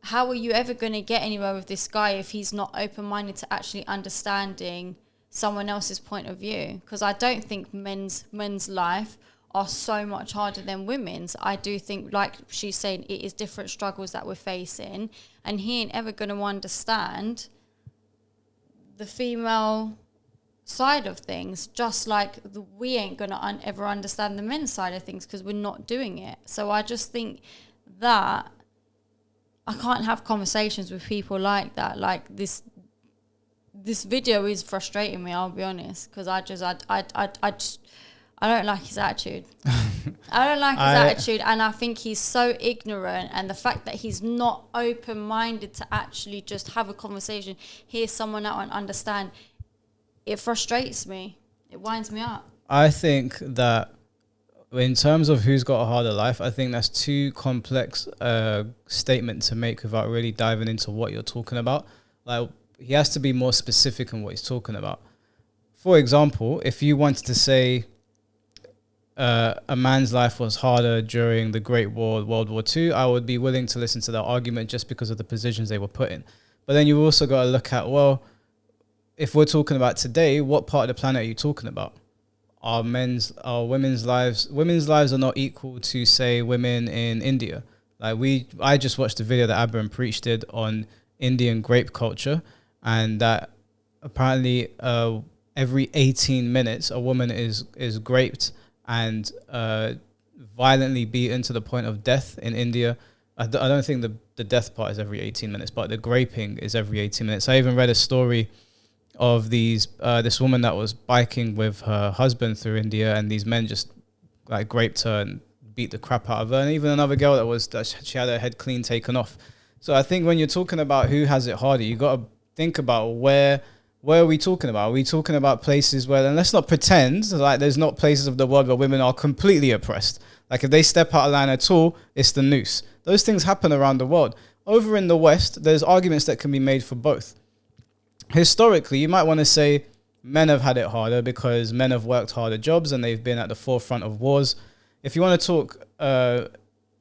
how are you ever going to get anywhere with this guy if he's not open-minded to actually understanding someone else's point of view? Because I don't think men's life are so much harder than women's. I do think, like she's saying, it is different struggles that we're facing, and he ain't ever going to understand the female side of things, just like we ain't going to ever understand the men's side of things because we're not doing it. So I just think that I can't have conversations with people like that. Like this video is frustrating me, I'll be honest, because I don't like his attitude. I don't like his attitude, and I think he's so ignorant, and the fact that he's not open-minded to actually just have a conversation, hear someone out and understand, it frustrates me. It winds me up. I think that in terms of who's got a harder life, I think that's too complex a statement to make without really diving into what you're talking about. Like, he has to be more specific in what he's talking about. For example, if you wanted to say a man's life was harder during the Great War, World War II, I would be willing to listen to that argument just because of the positions they were put in. But then you also got to look at, well, if we're talking about today, what part of the planet are you talking about? Are women's lives are not equal to, say, women in India. I just watched a video that Abram Preach did on Indian grape culture, and that apparently every 18 minutes a woman is graped and violently beaten to the point of death in India. I don't think the death part is every 18 minutes, but the graping is every 18 minutes. I even read a story of this woman that was biking with her husband through India, and these men just like graped her and beat the crap out of her, and even another girl that she had her head clean taken off. So I think when you're talking about who has it harder, you got to think about where are we talking about? Are we talking about places where, and let's not pretend like there's not places of the world where women are completely oppressed. Like if they step out of line at all, it's the noose. Those things happen around the world. Over in the West, there's arguments that can be made for both. Historically, you might want to say men have had it harder because men have worked harder jobs and they've been at the forefront of wars. If you want to talk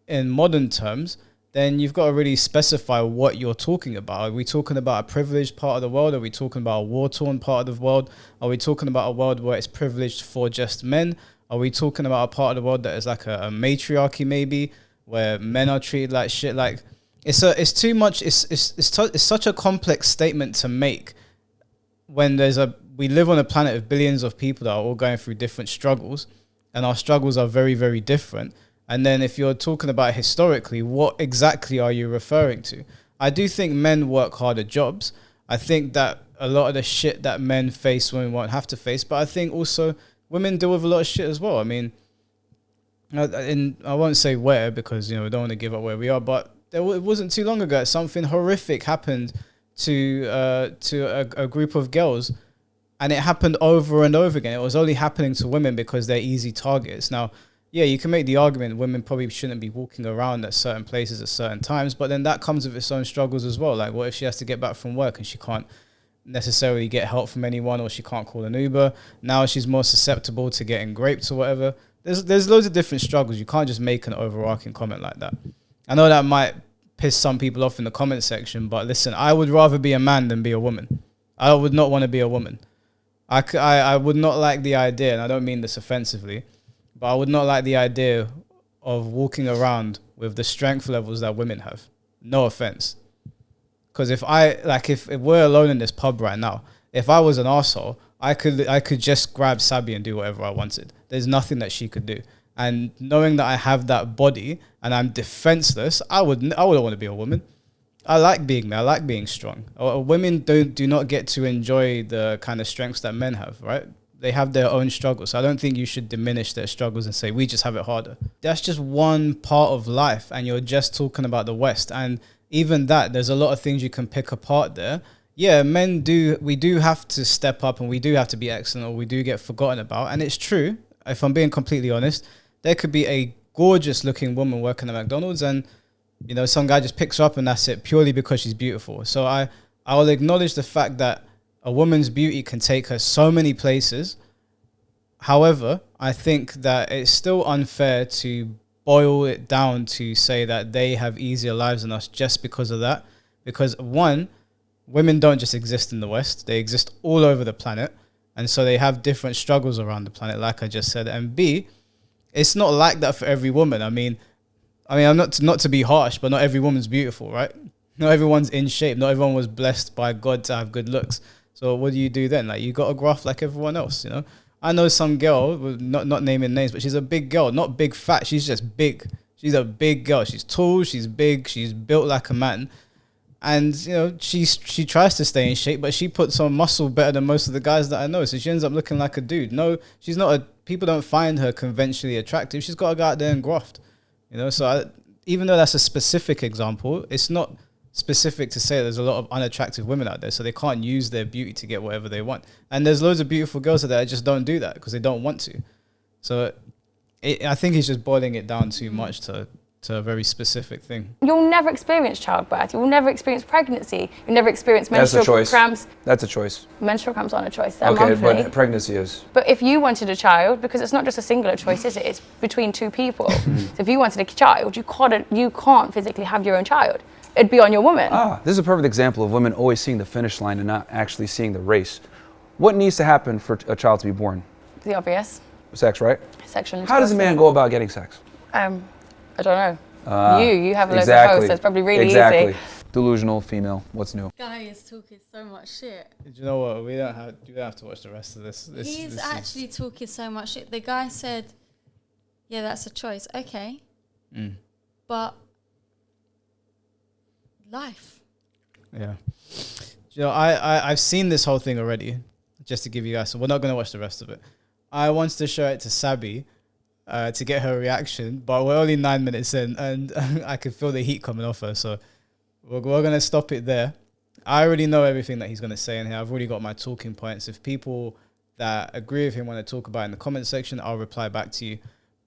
in modern terms, then you've got to really specify what you're talking about. Are we talking about a privileged part of the world? Are we talking about a war-torn part of the world? Are we talking about a world where it's privileged for just men? Are we talking about a part of the world that is like a matriarchy maybe, where men are treated like shit? Like it's too much. It's such a complex statement to make when we live on a planet of billions of people that are all going through different struggles, and our struggles are very, very different. And then if you're talking about historically, what exactly are you referring to? I do think men work harder jobs. I think that a lot of the shit that men face, women won't have to face. But I think also women deal with a lot of shit as well. I mean, I won't say where because, we don't want to give up where we are. But it wasn't too long ago something horrific happened to a group of girls. And it happened over and over again. It was only happening to women because they're easy targets. Now, yeah, you can make the argument women probably shouldn't be walking around at certain places at certain times, but then that comes with its own struggles as well. Like, what if she has to get back from work and she can't necessarily get help from anyone, or she can't call an Uber? Now she's more susceptible to getting raped or whatever. There's loads of different struggles. You can't just make an overarching comment like that. I know that might piss some people off in the comment section, but listen, I would rather be a man than be a woman. I would not want to be a woman. I would not like the idea, and I don't mean this offensively, but I would not like the idea of walking around with the strength levels that women have. No offense. Because if we're alone in this pub right now, if I was an arsehole, I could just grab Sabi and do whatever I wanted. There's nothing that she could do. And knowing that I have that body and I'm defenseless, I wouldn't want to be a woman. I like being me. I like being strong. Women do not get to enjoy the kind of strengths that men have, right? They have their own struggles. So I don't think you should diminish their struggles and say, we just have it harder. That's just one part of life. And you're just talking about the West. And even that, there's a lot of things you can pick apart there. Yeah, we do have to step up and we do have to be excellent, or we do get forgotten about. And it's true, if I'm being completely honest, there could be a gorgeous looking woman working at McDonald's and, you know, some guy just picks her up and that's it, purely because she's beautiful. So I will acknowledge the fact that a woman's beauty can take her so many places. However, I think that it's still unfair to boil it down to say that they have easier lives than us just because of that. Because one, women don't just exist in the West, they exist all over the planet. And so they have different struggles around the planet, like I just said. And B, it's not like that for every woman. I mean, I'm not to be harsh, but not every woman's beautiful, right? Not everyone's in shape. Not everyone was blessed by God to have good looks. So what do you do then? Like, you got to graft like everyone else, you know? I know some girl, not naming names, but she's a big girl, not big fat. She's just big. She's a big girl. She's tall. She's big. She's built like a man. And, you know, she tries to stay in shape, but she puts on muscle better than most of the guys that I know. So she ends up looking like a dude. No, she's not people don't find her conventionally attractive. She's got to go out there and graft, you know? So even though that's a specific example, it's not specific to say there's a lot of unattractive women out there, so they can't use their beauty to get whatever they want. And there's loads of beautiful girls out there that just don't do that because they don't want to. So I think he's just boiling it down too much to a very specific thing. You'll never experience childbirth. You'll never experience pregnancy. You'll never experience menstrual cramps. That's a choice. Menstrual cramps aren't a choice. They're Okay, monthly. but pregnancy is. But if you wanted a child, because it's not just a singular choice, is it? It's between two people. So if you wanted a child, you can't physically have your own child. It'd be on your woman. This is a perfect example of women always seeing the finish line and not actually seeing the race. What needs to happen for a child to be born? The obvious. Sex, right? Sexual intercourse. How does a man go about getting sex? I don't know. You have loads of Exactly. hosts, so it's probably really Exactly. easy. Delusional female. What's new? Guy is talking so much shit. Do you know what? You don't have to watch the rest of this. He's actually talking so much shit. The guy said, yeah, that's a choice. Okay. But life. Yeah. You know, I've seen this whole thing already, just to give you guys, so we're not going to watch the rest of it. I wanted to show it to Sabi to get her reaction, but we're only 9 minutes in and I could feel the heat coming off her, so we're going to stop it there. I already know everything that he's going to say in here. I've already got my talking points. If people that agree with him want to talk about it in the comment section, I'll reply back to you.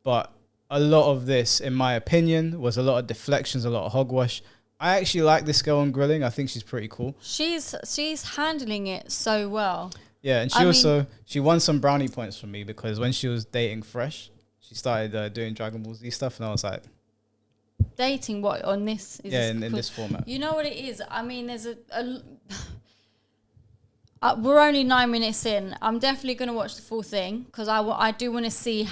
But a lot of this, in my opinion, was a lot of deflections, a lot of hogwash. I actually like this girl on Grilling. I think she's pretty cool. She's handling it so well. Yeah, and she won some brownie points from me because when she was dating Fresh, she started doing Dragon Ball Z stuff, and I was like, dating what on this? In this format. You know what it is? I mean, there's we're only 9 minutes in. I'm definitely going to watch the full thing because I do want to see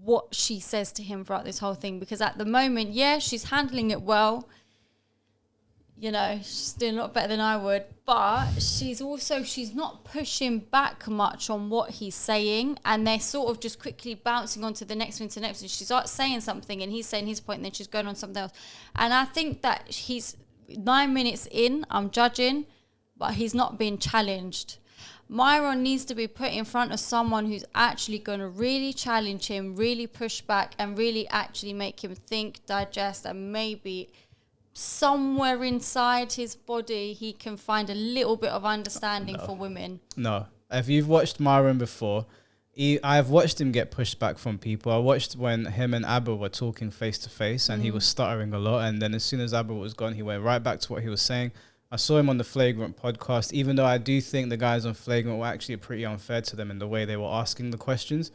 what she says to him throughout this whole thing, because at the moment, yeah, she's handling it well. You know, she's doing a lot better than I would, but she's not pushing back much on what he's saying, and they're sort of just quickly bouncing on to the next one, She's saying something and he's saying his point and then she's going on something else. And I think that he's 9 minutes in, I'm judging, but he's not being challenged. Myron needs to be put in front of someone who's actually going to really challenge him, really push back, and really actually make him think, digest, and maybe somewhere inside his body he can find a little bit of understanding for women. No. If you've watched Myron before, I've watched him get pushed back from people. I watched when him and Abba were talking face to face and he was stuttering a lot, and then as soon as Abba was gone, he went right back to what he was saying. I saw him on the Flagrant podcast, even though I do think the guys on Flagrant were actually pretty unfair to them in the way they were asking the questions.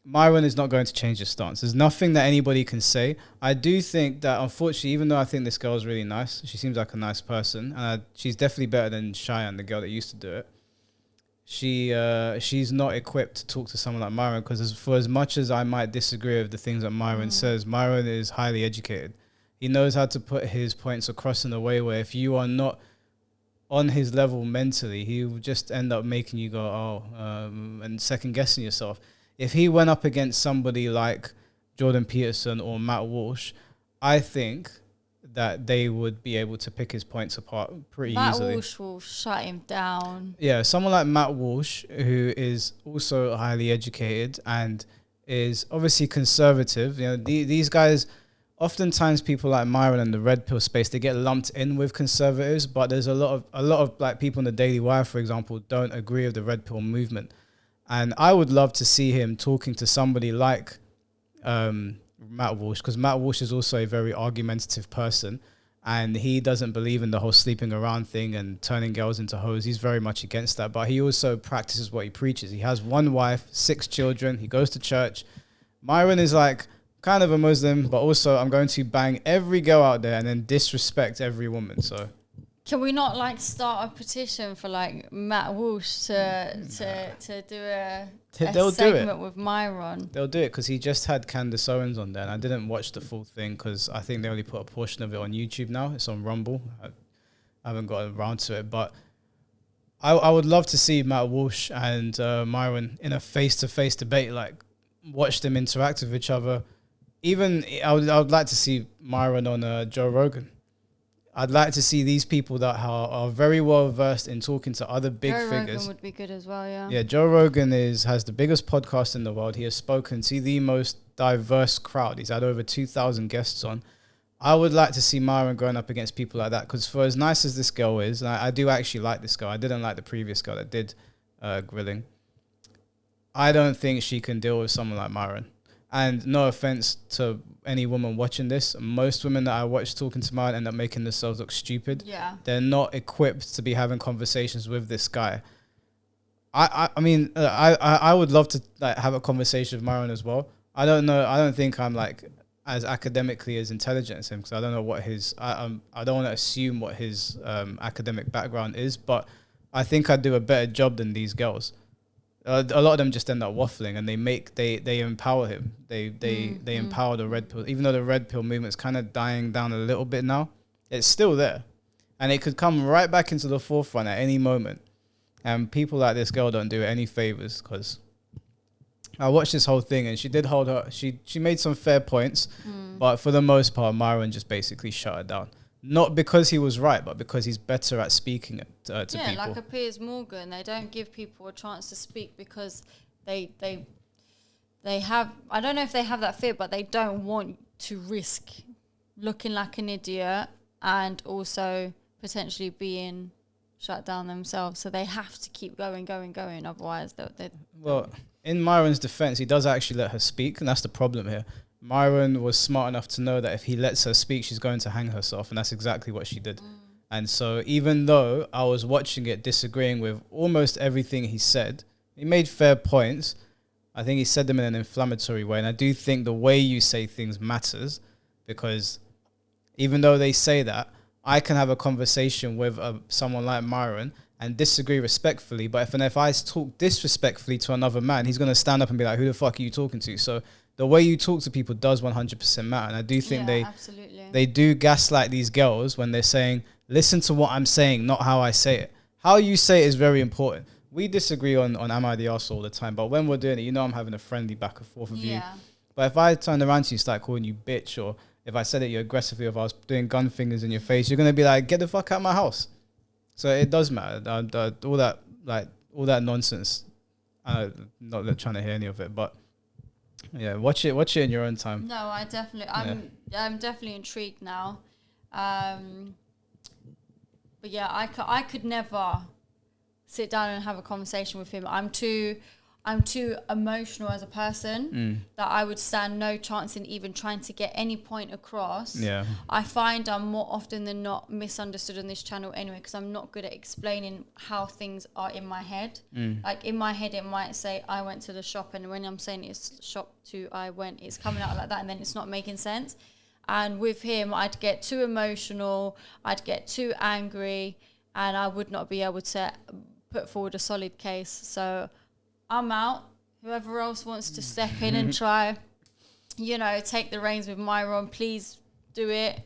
Myron is not going to change his stance. There's nothing that anybody can say. I do think that, unfortunately, even though I think this girl is really nice, she seems like a nice person, and she's definitely better than Cheyenne, the girl that used to do it. She's not equipped to talk to someone like Myron, because for as much as I might disagree with the things that Myron says, Myron is highly educated. He knows how to put his points across in a way where if you are not on his level mentally, he will just end up making you go, and second guessing yourself. if he went up against somebody like Jordan Peterson or Matt Walsh, I think that they would be able to pick his points apart pretty easily. Matt Walsh will shut him down. Yeah, someone like Matt Walsh, who is also highly educated and is obviously conservative. You know, these guys, oftentimes people like Myron and the red pill space, they get lumped in with conservatives, but there's a lot of like people in the Daily Wire, for example, don't agree with the red pill movement. And I would love to see him talking to somebody like Matt Walsh, because Matt Walsh is also a very argumentative person, and he doesn't believe in the whole sleeping around thing and turning girls into hoes. He's very much against that, but he also practices what he preaches. He has one wife, 6 children. He goes to church. Myron is like kind of a Muslim, but also I'm going to bang every girl out there and then disrespect every woman. So Can we not like start a petition for like Matt Walsh to do a They'll do segment it. with Myron? They'll do it because he just had Candace Owens on there, and I didn't watch the full thing because I think they only put a portion of it on YouTube now. It's on Rumble. I haven't got around to it, but I would love to see Matt Walsh and Myron in a face-to-face debate, like watch them interact with each other. Even I would like to see Myron on Joe Rogan. I'd like to see these people that are very well versed in talking to other big Joe figures. Rogan would be good as well, yeah. Yeah, Joe Rogan has the biggest podcast in the world. He has spoken to the most diverse crowd. He's had over 2,000 guests on. I would like to see Myron going up against people like that, because for as nice as this girl is, and I do actually like this girl. I didn't like the previous girl that did grilling. I don't think she can deal with someone like Myron. And no offense to any woman watching this, most women that I watch talking to Myron end up making themselves look stupid. Yeah. They're not equipped to be having conversations with this guy. I mean, I would love to like have a conversation with Myron as well. I don't know. I don't think I'm like as academically as intelligent as him, because I don't know what his. I don't want to assume what his academic background is, but I think I'd do a better job than these girls. A lot of them just end up waffling, and they empower him. They empower the red pill. Even though the red pill movement's kind of dying down a little bit now, it's still there, and it could come right back into the forefront at any moment. And people like this girl don't do it any favors, because I watched this whole thing, and she did hold her. She made some fair points, but for the most part, Myron just basically shut her down. Not because he was right, but because he's better at speaking to people. Yeah, like a Piers Morgan. They don't give people a chance to speak because they have, I don't know if they have that fear, but they don't want to risk looking like an idiot and also potentially being shut down themselves. So they have to keep going. Otherwise, they Well, in Myron's defense, he does actually let her speak, and that's the problem here. Myron was smart enough to know that if he lets her speak, she's going to hang herself, and that's exactly what she did. And so even though I was watching it disagreeing with almost everything he said, he made fair points. I think he said them in an inflammatory way, and I do think the way you say things matters, because even though they say that, I can have a conversation with someone like Myron and disagree respectfully, but if I talk disrespectfully to another man, he's going to stand up and be like, who the fuck are you talking to? So the way you talk to people does 100% matter. And I do think they do gaslight these girls when they're saying, listen to what I'm saying, not how I say it. How you say it is very important. We disagree on Am I the Arsehole all the time, but when we're doing it, I'm having a friendly back and forth with you. But if I turn around to you and start calling you bitch, or if I said it you aggressively, or if I was doing gun fingers in your face, you're going to be like, get the fuck out of my house. So it does matter. All that nonsense, I'm not trying to hear any of it, but yeah, watch it in your own time. No, I'm definitely intrigued now. But yeah, I could never sit down and have a conversation with him. I'm too emotional as a person that I would stand no chance in even trying to get any point across. Yeah. I find I'm more often than not misunderstood on this channel anyway, because I'm not good at explaining how things are in my head. Like in my head, it might say I went to the shop, and when I'm saying it's shop to I went, it's coming out like that, and then it's not making sense. And with him, I'd get too emotional, I'd get too angry, and I would not be able to put forward a solid case. So I'm out. Whoever else wants to step in and try, take the reins with Myron, please do it.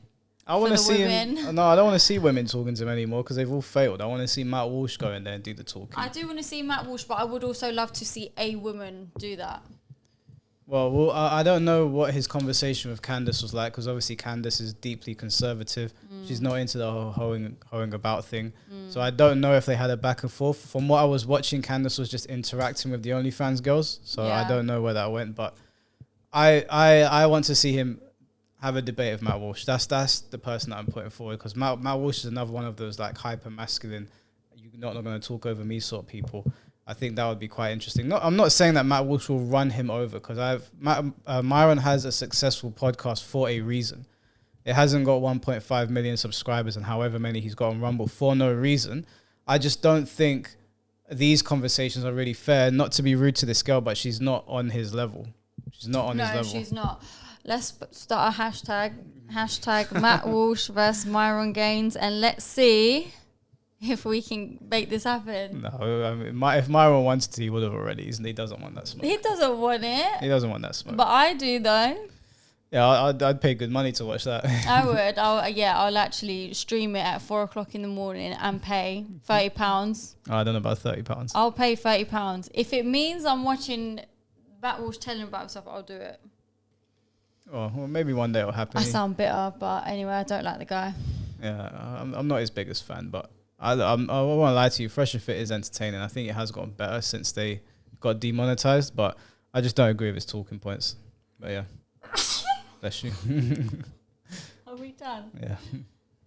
I want to see women. him. No, I don't want to see women talking to him anymore, because they've all failed. I want to see Matt Walsh go in there and do the talking. I do want to see Matt Walsh, but I would also love to see a woman do that. Well, I don't know what his conversation with Candace was like, because obviously Candace is deeply conservative. She's not into the whole hoeing about thing. So I don't know if they had a back and forth. From what I was watching, Candace was just interacting with the OnlyFans girls. So I don't know where that went. But I want to see him have a debate with Matt Walsh. That's the person that I'm putting forward, because Matt Walsh is another one of those like hyper masculine, you're not going to talk over me sort of people. I think that would be quite interesting. I'm not saying that Matt Walsh will run him over, because Myron has a successful podcast for a reason. It hasn't got 1.5 million subscribers and however many he's got on Rumble for no reason. I just don't think these conversations are really fair. Not to be rude to this girl, but she's not on his level. She's not on his level. No, she's not. Let's start a hashtag Matt Walsh versus Myron Gaines, and let's see if we can make this happen. No, I mean, if Myron wanted to, he would have already. He doesn't want that smoke. He doesn't want it. He doesn't want that smoke. But I do, though. Yeah, I'd pay good money to watch that. I would. I'll actually stream it at 4 o'clock in the morning and pay £30. I don't know about £30. I'll pay £30. If it means I'm watching Matt Walsh telling about himself, I'll do it. Oh, well, maybe one day it'll happen. I sound bitter, but anyway, I don't like the guy. Yeah, I'm not his biggest fan, but I won't lie to you. Fresh and Fit is entertaining. I think it has gotten better since they got demonetized, but I just don't agree with his talking points. But yeah, bless you. Are we done? Yeah.